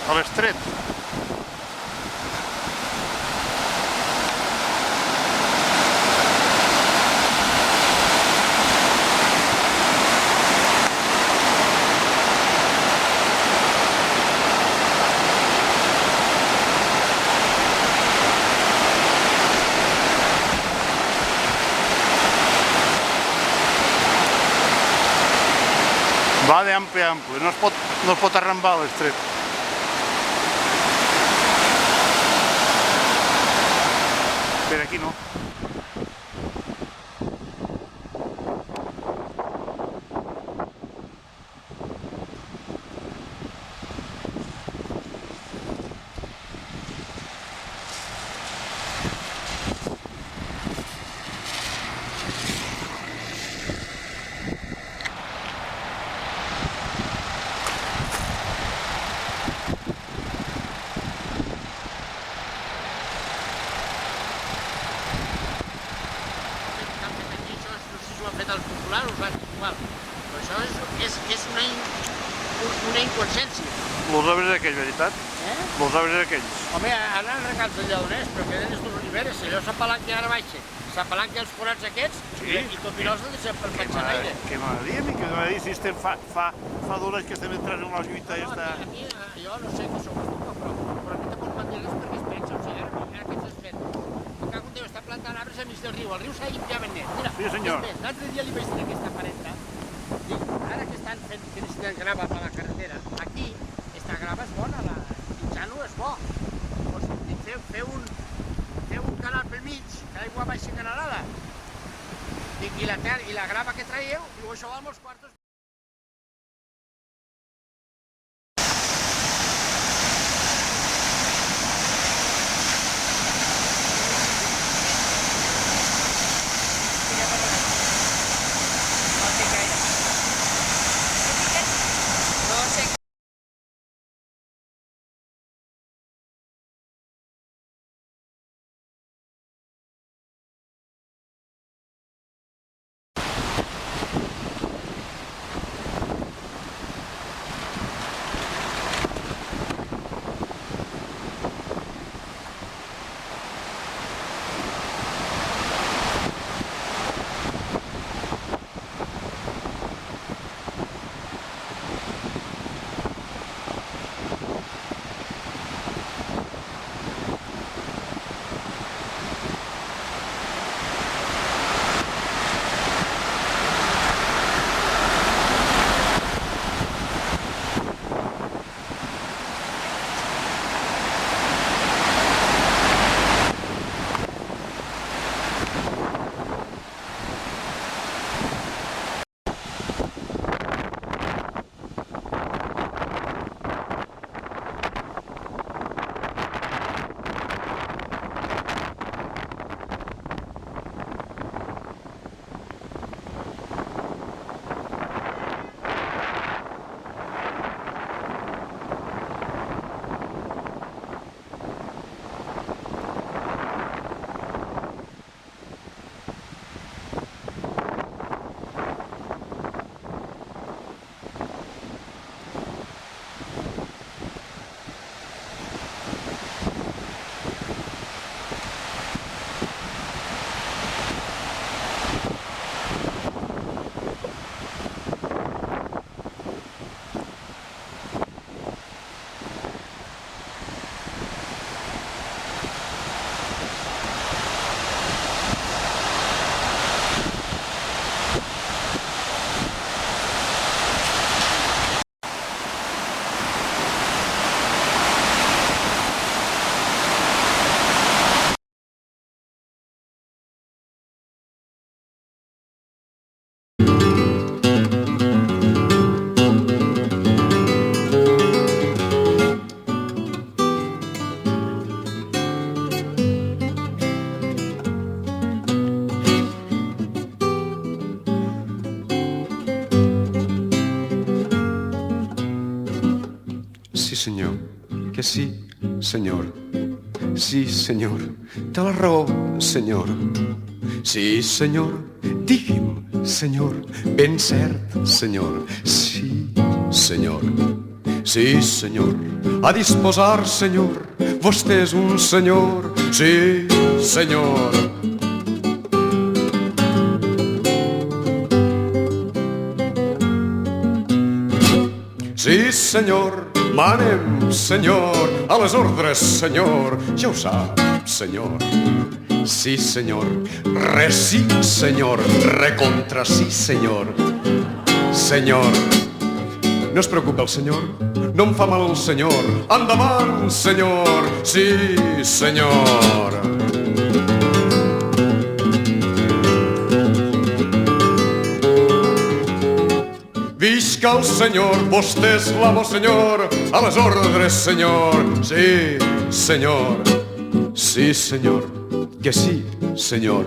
a l'estret. Va d'ampli a ampli, no es pot arrambar l'estret. Per aquí no. Els populars ho fan igual, però això és una inconsciència. Los arbres aquells, veritat? Los arbres aquells. Home, ara han regats de llauners, però queden les oliveres, allò s'apalanca ara baixa, s'apalanca els forats aquests i tot i l'os de ser per pensar l'aire. Què m'agradaria, mi? Què m'agradaria si estem fa 2 anys que estem entrant en una lluita i està... Aquí, jo no sé què sou tu, però aquí tampoc van dir res perquè es pensa, o sigui, ara què s'has fet? Me cago en Déu, està plantant arbres a mig del riu, el riu s'ha ja ben net. Mira, sí, senyor. L'altre dia li vaig dir a aquesta parenta, dic, ara que estan fent que necessiten grava per la carretera, aquí, esta grava és bona, mitjano és bo. Doncs dic, feu un canal pel mig, que l'aigua baixa canalada. Dic, i la grava que traieu, diu, això val molts quartos. senyor, que sí, senyor. Sí, senyor, té la raó, senyor. Sí, senyor, digui'm, senyor, ben cert, senyor. Sí, senyor, Sí, senyor. A disposar, senyor. Vostè és un senyor. Sí, senyor. Sí, senyor. Manem, senyor. A les ordres, senyor. Ja ho sap, senyor. Sí, senyor. Res, sí, senyor. Recontra, sí, senyor. Senyor. No es preocupa el senyor. No em fa mal el senyor. Endavant, senyor. Sí, senyor. Visca el senyor, vostè és l'amo, senyor. A les ordres, senyor. Sí, senyor. Sí, senyor. Que sí, senyor.